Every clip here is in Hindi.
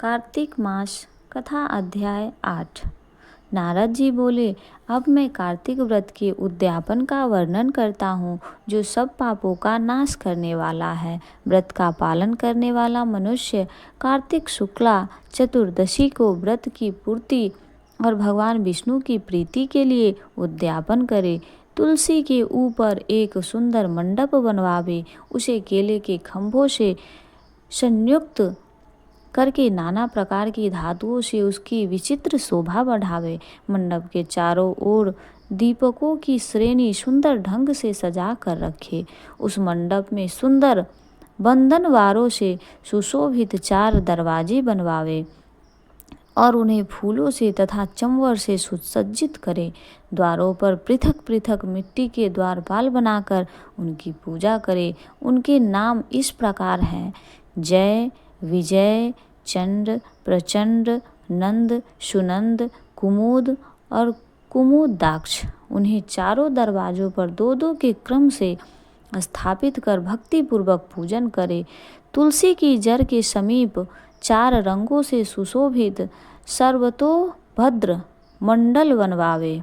कार्तिक मास कथा अध्याय 8। नारद जी बोले, अब मैं कार्तिक व्रत के उद्यापन का वर्णन करता हूँ, जो सब पापों का नाश करने वाला है। व्रत का पालन करने वाला मनुष्य कार्तिक शुक्ला चतुर्दशी को व्रत की पूर्ति और भगवान विष्णु की प्रीति के लिए उद्यापन करे। तुलसी के ऊपर एक सुंदर मंडप बनवावे, उसे केले के खंभों से संयुक्त करके नाना प्रकार की धातुओं से उसकी विचित्र शोभा बढ़ावे। मंडप के चारों ओर दीपकों की श्रेणी सुंदर ढंग से सजा कर रखे। उस मंडप में सुंदर बंधनवारों से सुशोभित 4 दरवाजे बनवावे और उन्हें फूलों से तथा चंवर से सुसज्जित करे। द्वारों पर पृथक पृथक मिट्टी के द्वारपाल बनाकर उनकी पूजा करे। उनके नाम इस प्रकार हैं: जय, विजय, चंड, प्रचंड, नंद, सुनंद, कुमुद और कुमुदाक्ष। उन्हें चारों दरवाजों पर 2-2 के क्रम से स्थापित कर भक्तिपूर्वक पूजन करे। तुलसी की जड़ के समीप 4 रंगों से सुशोभित सर्वतोभद्र मंडल बनवावे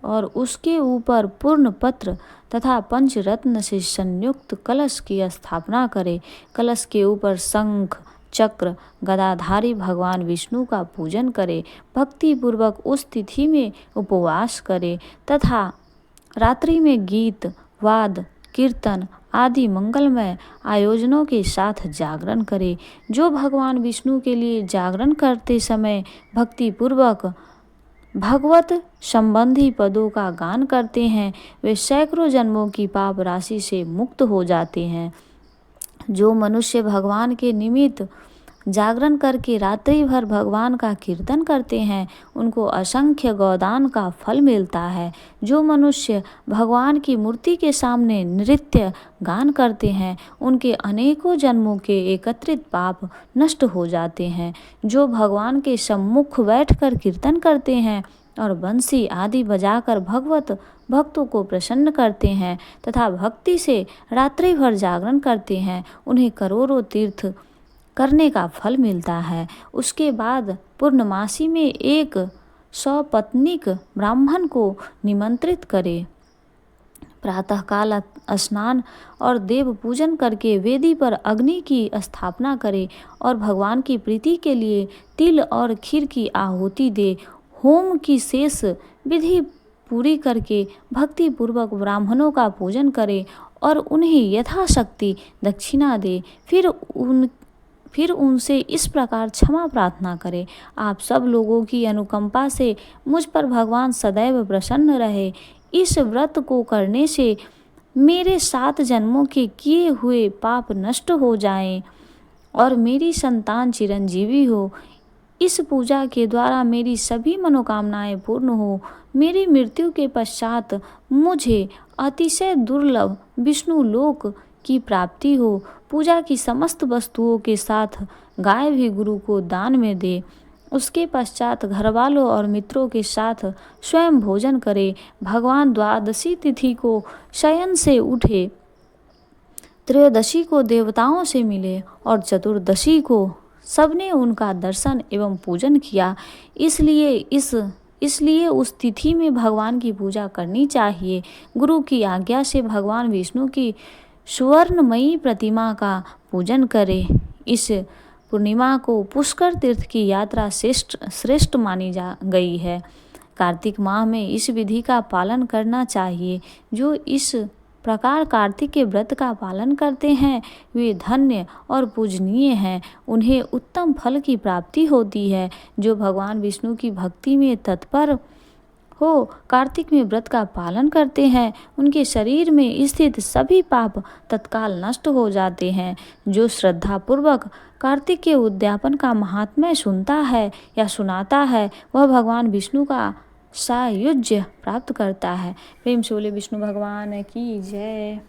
और उसके ऊपर पूर्ण पत्र तथा पंचरत्न से संयुक्त कलश की स्थापना करे। कलश के ऊपर शंख, चक्र, गदाधारी भगवान विष्णु का पूजन करे। भक्ति पूर्वक उस तिथि में उपवास करे तथा रात्रि में गीत, वाद, कीर्तन आदि मंगलमय आयोजनों के साथ जागरण करे। जो भगवान विष्णु के लिए जागरण करते समय भक्ति पूर्वक भगवत संबंधी पदों का गान करते हैं, वे सैकड़ों जन्मों की पाप राशि से मुक्त हो जाते हैं। जो मनुष्य भगवान के निमित्त जागरण करके रात्रि भर भगवान का कीर्तन करते हैं, उनको असंख्य गोदान का फल मिलता है। जो मनुष्य भगवान की मूर्ति के सामने नृत्य गान करते हैं, उनके अनेकों जन्मों के एकत्रित पाप नष्ट हो जाते हैं। जो भगवान के सम्मुख बैठकर कीर्तन करते हैं और बंसी आदि बजाकर भक्तों को प्रसन्न करते हैं तथा भक्ति से रात्रि भर जागरण करते हैं, उन्हें करोड़ों तीर्थ करने का फल मिलता है। उसके बाद पूर्णमासी में एक सपत्नीक ब्राह्मण को निमंत्रित करे। प्रातःकाल स्नान और देव पूजन करके वेदी पर अग्नि की स्थापना करे और भगवान की प्रीति के लिए तिल और खीर की आहुति दे। होम की शेष विधि पूरी करके भक्ति पूर्वक ब्राह्मणों का पूजन करे और उन्हें यथाशक्ति दक्षिणा दे। फिर उनसे इस प्रकार क्षमा प्रार्थना करे, आप सब लोगों की अनुकंपा से मुझ पर भगवान सदैव प्रसन्न रहे। इस व्रत को करने से मेरे 7 जन्मों के किए हुए पाप नष्ट हो जाएं और मेरी संतान चिरंजीवी हो। इस पूजा के द्वारा मेरी सभी मनोकामनाएं पूर्ण हो। मेरी मृत्यु के पश्चात मुझे अतिशय दुर्लभ विष्णु लोक की प्राप्ति हो। पूजा की समस्त वस्तुओं के साथ गाय भी गुरु को दान में दे। उसके पश्चात घरवालों और मित्रों के साथ स्वयं भोजन करे। भगवान द्वादशी तिथि को शयन से उठे, त्रयोदशी को देवताओं से मिले और चतुर्दशी को सबने उनका दर्शन एवं पूजन किया। इसलिए उस तिथि में भगवान की पूजा करनी चाहिए। गुरु की आज्ञा से भगवान विष्णु की सुवर्णमयी प्रतिमा का पूजन करें। इस पूर्णिमा को पुष्कर तीर्थ की यात्रा श्रेष्ठ मानी जा गई है। कार्तिक माह में इस विधि का पालन करना चाहिए। जो इस प्रकार कार्तिक के व्रत का पालन करते हैं, वे धन्य और पूजनीय हैं। उन्हें उत्तम फल की प्राप्ति होती है। जो भगवान विष्णु की भक्ति में तत्पर हो कार्तिक में व्रत का पालन करते हैं, उनके शरीर में स्थित सभी पाप तत्काल नष्ट हो जाते हैं। जो श्रद्धापूर्वक कार्तिक के उद्यापन का महात्म्य सुनता है या सुनाता है, वह भगवान विष्णु का सायुज्य प्राप्त करता है। प्रेम से बोले विष्णु भगवान की जय।